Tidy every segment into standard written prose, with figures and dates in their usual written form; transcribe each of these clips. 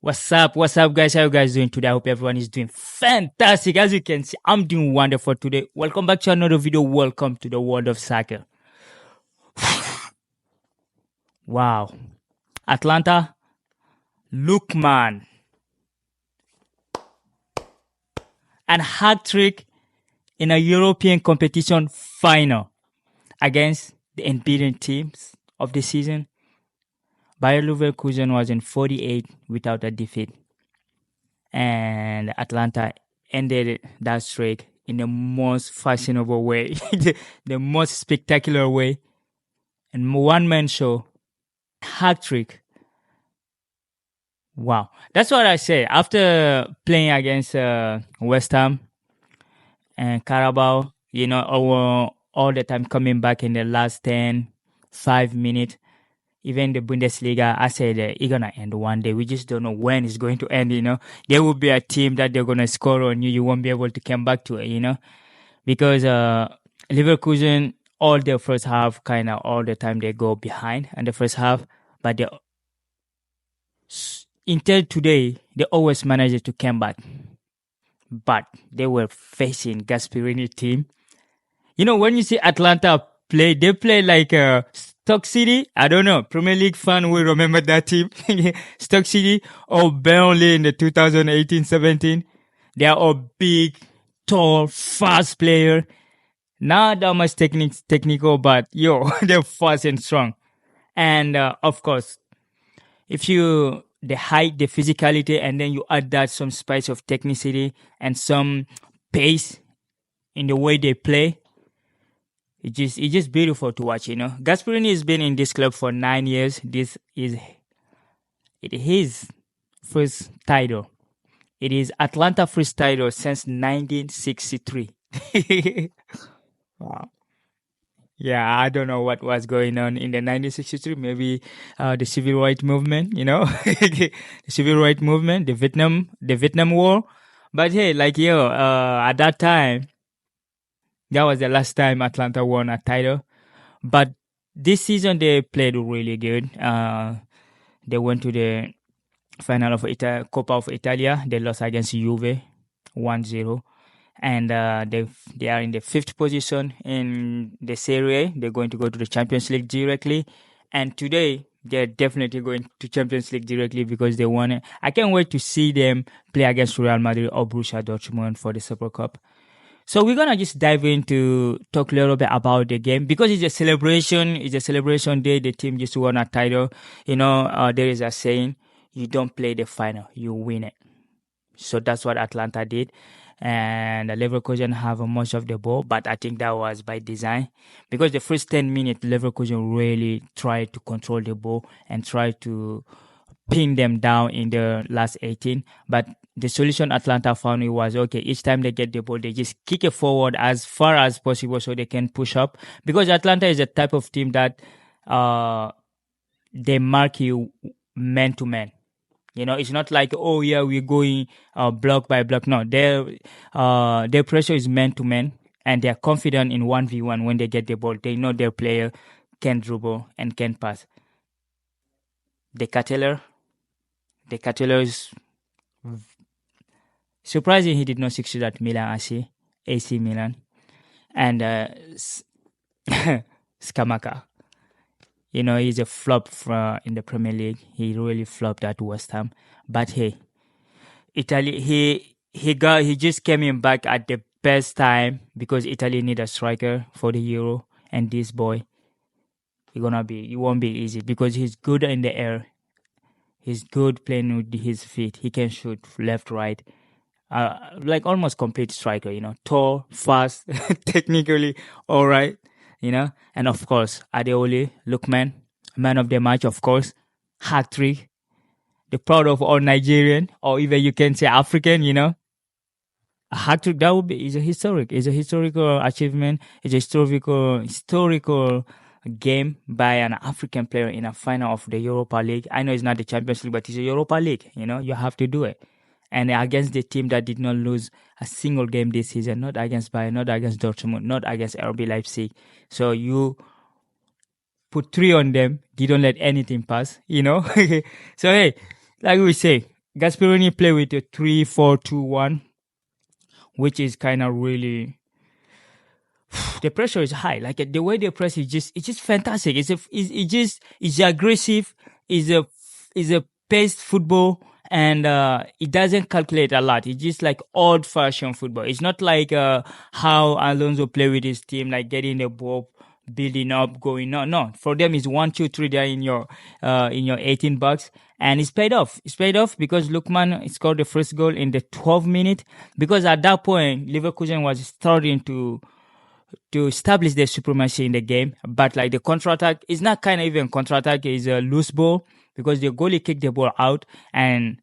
What's up? What's up, guys? How you guys doing today? I hope everyone is doing fantastic. As you can see, I'm doing wonderful today. Welcome back to another video. Welcome to the world of soccer. Wow. Atalanta, Lookman. And hat-trick in a European competition final against the unbeaten teams of the season. Bayer Leverkusen was in 48 without a defeat. And Atalanta ended that streak in the most fashionable way, the most spectacular way. And one-man show, hat-trick. Wow. That's what I say. After playing against West Ham and Carabao, all the time coming back in the last 5 minutes, even the Bundesliga, I said it's going to end one day. We just don't know when it's going to end, There will be a team that they're going to score on you. You won't be able to come back to it, Because Leverkusen, all their first half, kind of all the time they go behind in the first half. But until today, they always managed to come back. But they were facing Gasperini team. When you see Atalanta play, they play like Stoke City. I don't know. Premier League fan will remember that team. Stoke City or Burnley in the 2018-17. They are all big, tall, fast player. Not that much technical, but they're fast and strong. And of course, if the height, the physicality, and then you add that some spice of technicity and some pace in the way they play, it's just beautiful to watch, Gasperini has been in this club for 9 years. This is his first title. It is Atalanta first title since 1963. Wow. Yeah, I don't know what was going on in the 1963. Maybe the civil rights movement, the civil rights movement, the Vietnam War. But hey, at that time, that was the last time Atalanta won a title. But this season they played really good. They went to the final of Coppa of Italia. They lost against Juve 1-0. And they are in the 5th position in the Serie A. They're going to go to the Champions League directly. And today, they're definitely going to Champions League directly because they won it. I can't wait to see them play against Real Madrid or Borussia Dortmund for the Super Cup. So we're going to just dive in to talk a little bit about the game because it's a celebration. It's a celebration day. The team just won a title. There is a saying, you don't play the final, you win it. So that's what Atalanta did. And Leverkusen have much of the ball, but I think that was by design because the first 10 minutes, Leverkusen really tried to control the ball and try to pin them down in the last 18. But the solution Atalanta found was, okay, each time they get the ball, they just kick it forward as far as possible so they can push up. Because Atalanta is a type of team that they mark you man to man. It's not like, oh yeah, we're going block by block. No, their pressure is man to man, and they're confident in 1v1 when they get the ball. They know their player can dribble and can pass. The Cateller is surprising he did not succeed at Milan AC Milan, and Scamacca. He's a flop in the Premier League. He really flopped at West Ham. But hey, Italy, he just came in back at the best time because Italy need a striker for the Euro. And this boy, it won't be easy because he's good in the air. He's good playing with his feet. He can shoot left, right. Like almost complete striker, tall, fast, technically all right. And of course, Adeole, Lookman, man of the match, of course, hat-trick, the proud of all Nigerian, or even you can say African, a hat-trick, is a historical achievement, it's a historical game by an African player in a final of the Europa League. I know it's not the Champions League, but it's a Europa League, you have to do it. And against the team that did not lose a single game this season, not against Bayern, not against Dortmund, not against RB Leipzig. So you put 3 on them, didn't let anything pass, So hey, like we say, Gasperini play with a 3-4-2-1, which is kind of really the pressure is high. Like the way they press is just fantastic. It's aggressive. It's a paced football, and it doesn't calculate a lot. It's just like old fashioned football. It's not like how Alonso play with his team, like getting the ball, building up, going on. No, for them it's 1, 2, 3 there in your 18 bucks, and it's paid off. It's paid off because Lookman scored the first goal in the 12th minute. Because at that point Leverkusen was starting to establish their supremacy in the game, but like the counter-attack is not kind of even counter-attack, is a loose ball because the goalie kicked the ball out, and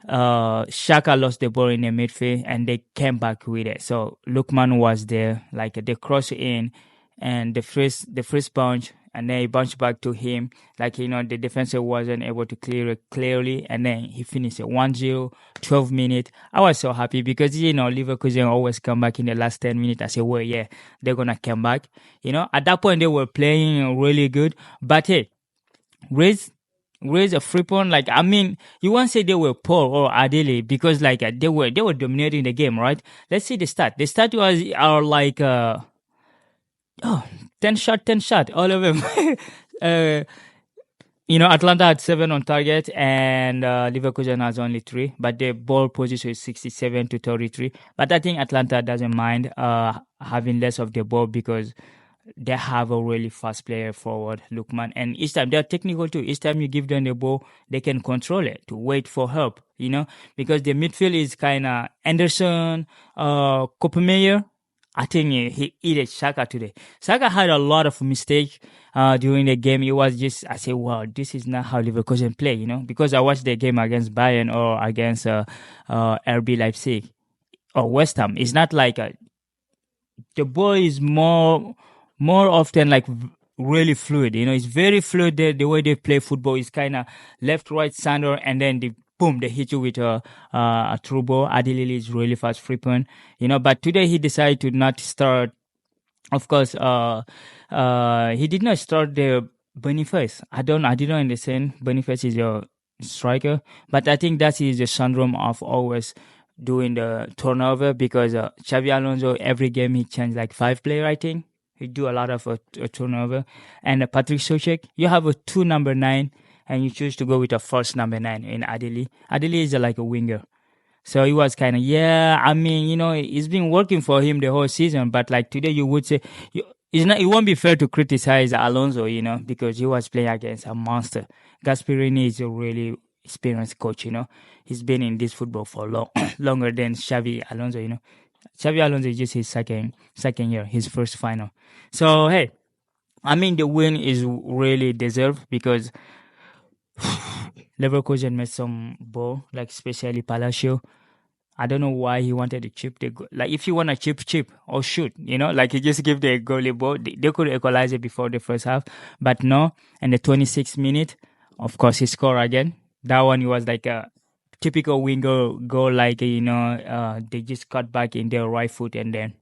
Xhaka lost the ball in the midfield, and they came back with it. So Lookman was there, like they crossed in, and the first bounce, and then he bounced back to him. Like, the defender wasn't able to clear it clearly, and then he finished it 1-0, 12 minutes. I was so happy because, Leverkusen always come back in the last 10 minutes. I said, well, yeah, they're going to come back. At that point, they were playing really good. But, hey, raise a free point. Like, I mean, you won't say they were poor or ideally because, like, they were dominating the game, right? Let's see the stat. The stat was like... 10 shot, all of them. Atalanta had 7 on target, and Leverkusen has only 3, but the ball position is 67-33. But I think Atalanta doesn't mind having less of the ball because they have a really fast player forward, Lookman, and each time they're technical too. Each time you give them the ball, they can control it to wait for help, because the midfield is kind of Anderson, Koppenmeyer. I think he ate Xhaka today. Xhaka had a lot of mistakes during the game. It was just, I said, wow, this is not how Leverkusen play, because I watched the game against Bayern or against RB Leipzig or West Ham. It's not like the ball is more often like really fluid. It's very fluid. The way they play football is kind of left, right, center, and then boom, they hit you with a true ball. Adilili is really fast, frequent, but today he decided to not start. Of course, he did not start the Boniface. I didn't understand. Boniface is your striker, but I think that is the syndrome of always doing the turnover because Xabi Alonso, every game he changed like 5 players, I think. He do a lot of a turnover. And Patrick Soucek, you have a 2 number 9, and you choose to go with a first number 9 in Adili. Adili is like a winger. So he was kind of, it's been working for him the whole season. But like today, you would say, it won't be fair to criticize Alonso, because he was playing against a monster. Gasperini is a really experienced coach, He's been in this football for longer than Xabi Alonso, Xabi Alonso is just his second year, his first final. So, hey, the win is really deserved because Leverkusen made some ball, like especially Palacio. I don't know why he wanted to chip the goal. Like, if you want to chip or shoot, like he just give the goalie ball. They could equalize it before the first half, but no. In the 26th minute, of course, he scored again. That one was like a typical winger goal, like, they just cut back in their right foot and then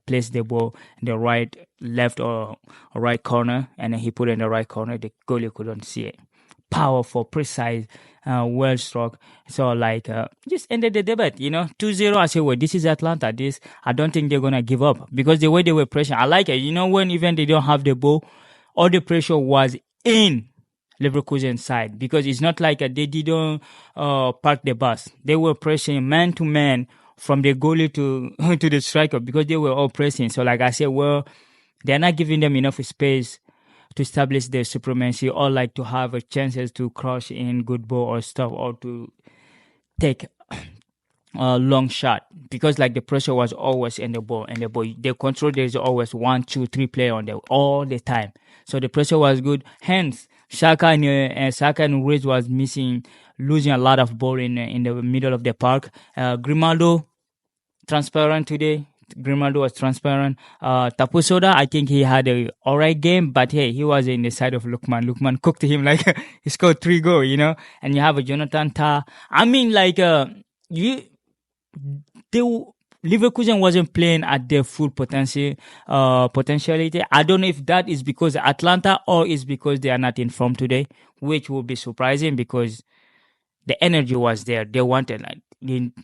place the ball in the right, left or right corner, and then he put it in the right corner. The goalie couldn't see it. Powerful, precise, well struck. So like just ended the debate, 2-0. I say, well, this is Atlanta. I don't think they're gonna give up because the way they were pressuring, I like it. When even they don't have the ball, all the pressure was in Leverkusen side because it's not like they didn't park the bus. They were pressing man to man from the goalie to the striker because they were all pressing. So like I said, well, they're not giving them enough space to establish their supremacy or like to have a chances to crush in good ball or stuff or to take a long shot because like the pressure was always in the ball and the control, there's always 1, 2, 3 player on there all the time. So the pressure was good. Hence, Xhaka and Ruiz was losing a lot of ball in the middle of the park. Grimaldo, transparent today. Grimaldo was transparent. Tapusoda, I think he had a alright game, but hey, he was in the side of Lookman. Lookman cooked him like he scored 3 goals, And you have a Jonathan Tah. Leverkusen wasn't playing at their full potentiality. I don't know if that is because Atlanta or is because they are not in form today, which will be surprising because the energy was there. They wanted, like,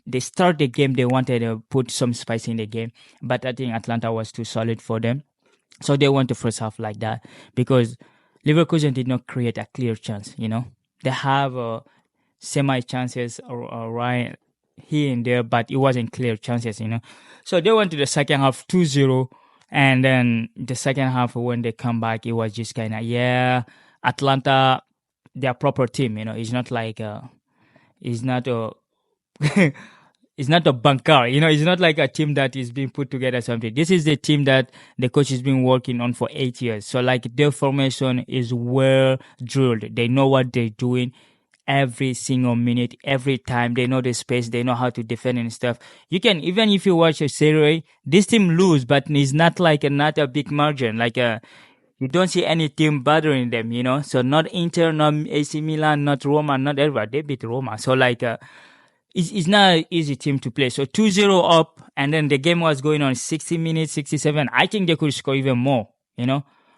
they start the game, they wanted to put some spice in the game, but I think Atlanta was too solid for them. So they went to first half like that, because Leverkusen did not create a clear chance. They have semi chances or right here and there, but it wasn't clear chances. So they went to the second half 2-0, and then the second half when they come back, it was just kind of, Atlanta, their proper team. It's not like it's not a it's not a bunker. It's not like a team that is being put together something. This is the team that the coach has been working on for 8 years. So like their formation is well drilled. They know what they're doing every single minute, every time. They know the space, they know how to defend and stuff. You can, even if you watch a Serie A, this team lose, but it's not like not a big margin. Like you don't see any team bothering them, So not Inter, not AC Milan, not Roma, not everybody. They beat Roma. So like it's not an easy team to play. So 2-0 up, and then the game was going on 60 minutes, 67. I think they could score even more.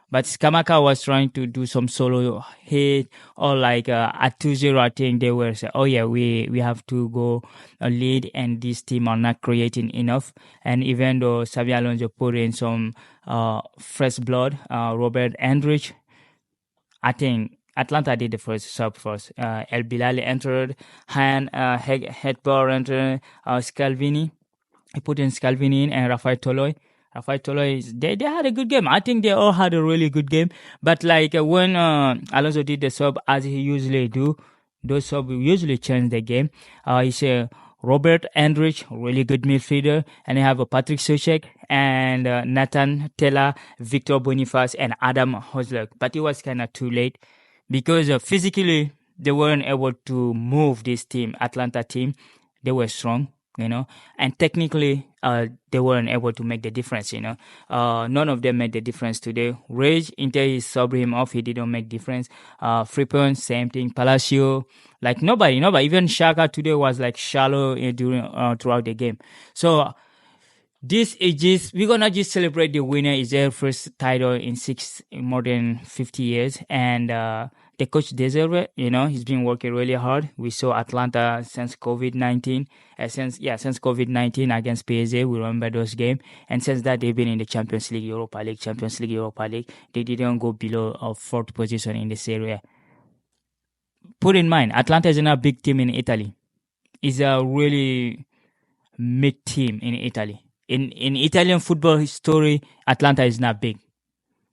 But Skamaka was trying to do some solo hit, or like at 2-0, I think they were saying, oh yeah, we have to go a lead, and this team are not creating enough. And even though Xabi Alonso put in some fresh blood, Robert Andrich, I think Atlanta did the first sub first. El Bilali entered, Headbar entered, Scalvini. He put in Scalvini in, and Rafael Toloi. They had a good game. I think they all had a really good game. But like when Alonso did the sub, as he usually do, those sub usually change the game. He said Robert Andrich, really good midfielder, and you have Patrick Soucek and Nathan Tella, Victor Boniface, and Adam Hosler. But it was kind of too late, because physically they weren't able to move this team, Atlanta team. They were strong, and technically they weren't able to make the difference. None of them made the difference today. Rage, until he subbed him off, he didn't make difference. Frippon, same thing. Palacio, like nobody. Even Shaka today was like shallow throughout the game. So this is just, we're gonna just celebrate the winner. Is their first title in more than 50 years, and the coach deserves it. He's been working really hard. We saw Atlanta since COVID-19, since COVID-19 against PSG. We remember those games, and since that they've been in the Champions League, Europa League. They didn't go below fourth position in the Serie A. Put in mind, Atlanta is not a big team in Italy. It's a really mid team in Italy. In Italian football history, Atlanta is not big,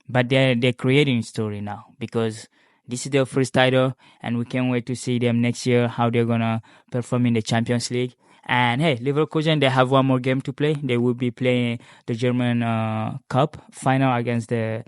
but they're creating story now, because this is their first title, and we can't wait to see them next year, how they're gonna perform in the Champions League. And hey, Leverkusen, they have one more game to play. They will be playing the German Cup final against the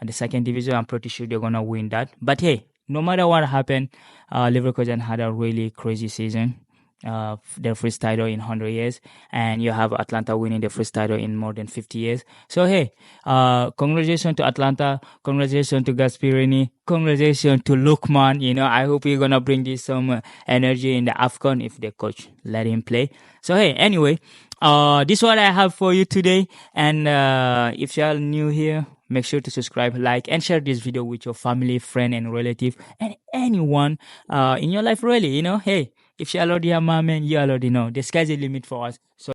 second division. I'm pretty sure they're gonna win that. But hey, no matter what happened, Leverkusen had a really crazy season. Their first title in 100 years, and you have Atlanta winning their first title in more than 50 years. So hey, congratulations to Atlanta, congratulations to Gasperini, congratulations to Lookman. I hope you're gonna bring this some energy in the AFCON if the coach let him play. So hey, anyway, this is what I have for you today, and if you're new here, make sure to subscribe, like, and share this video with your family, friend, and relative, and anyone in your life, really. Hey, if you already have my man, you already know the sky's the limit for us. So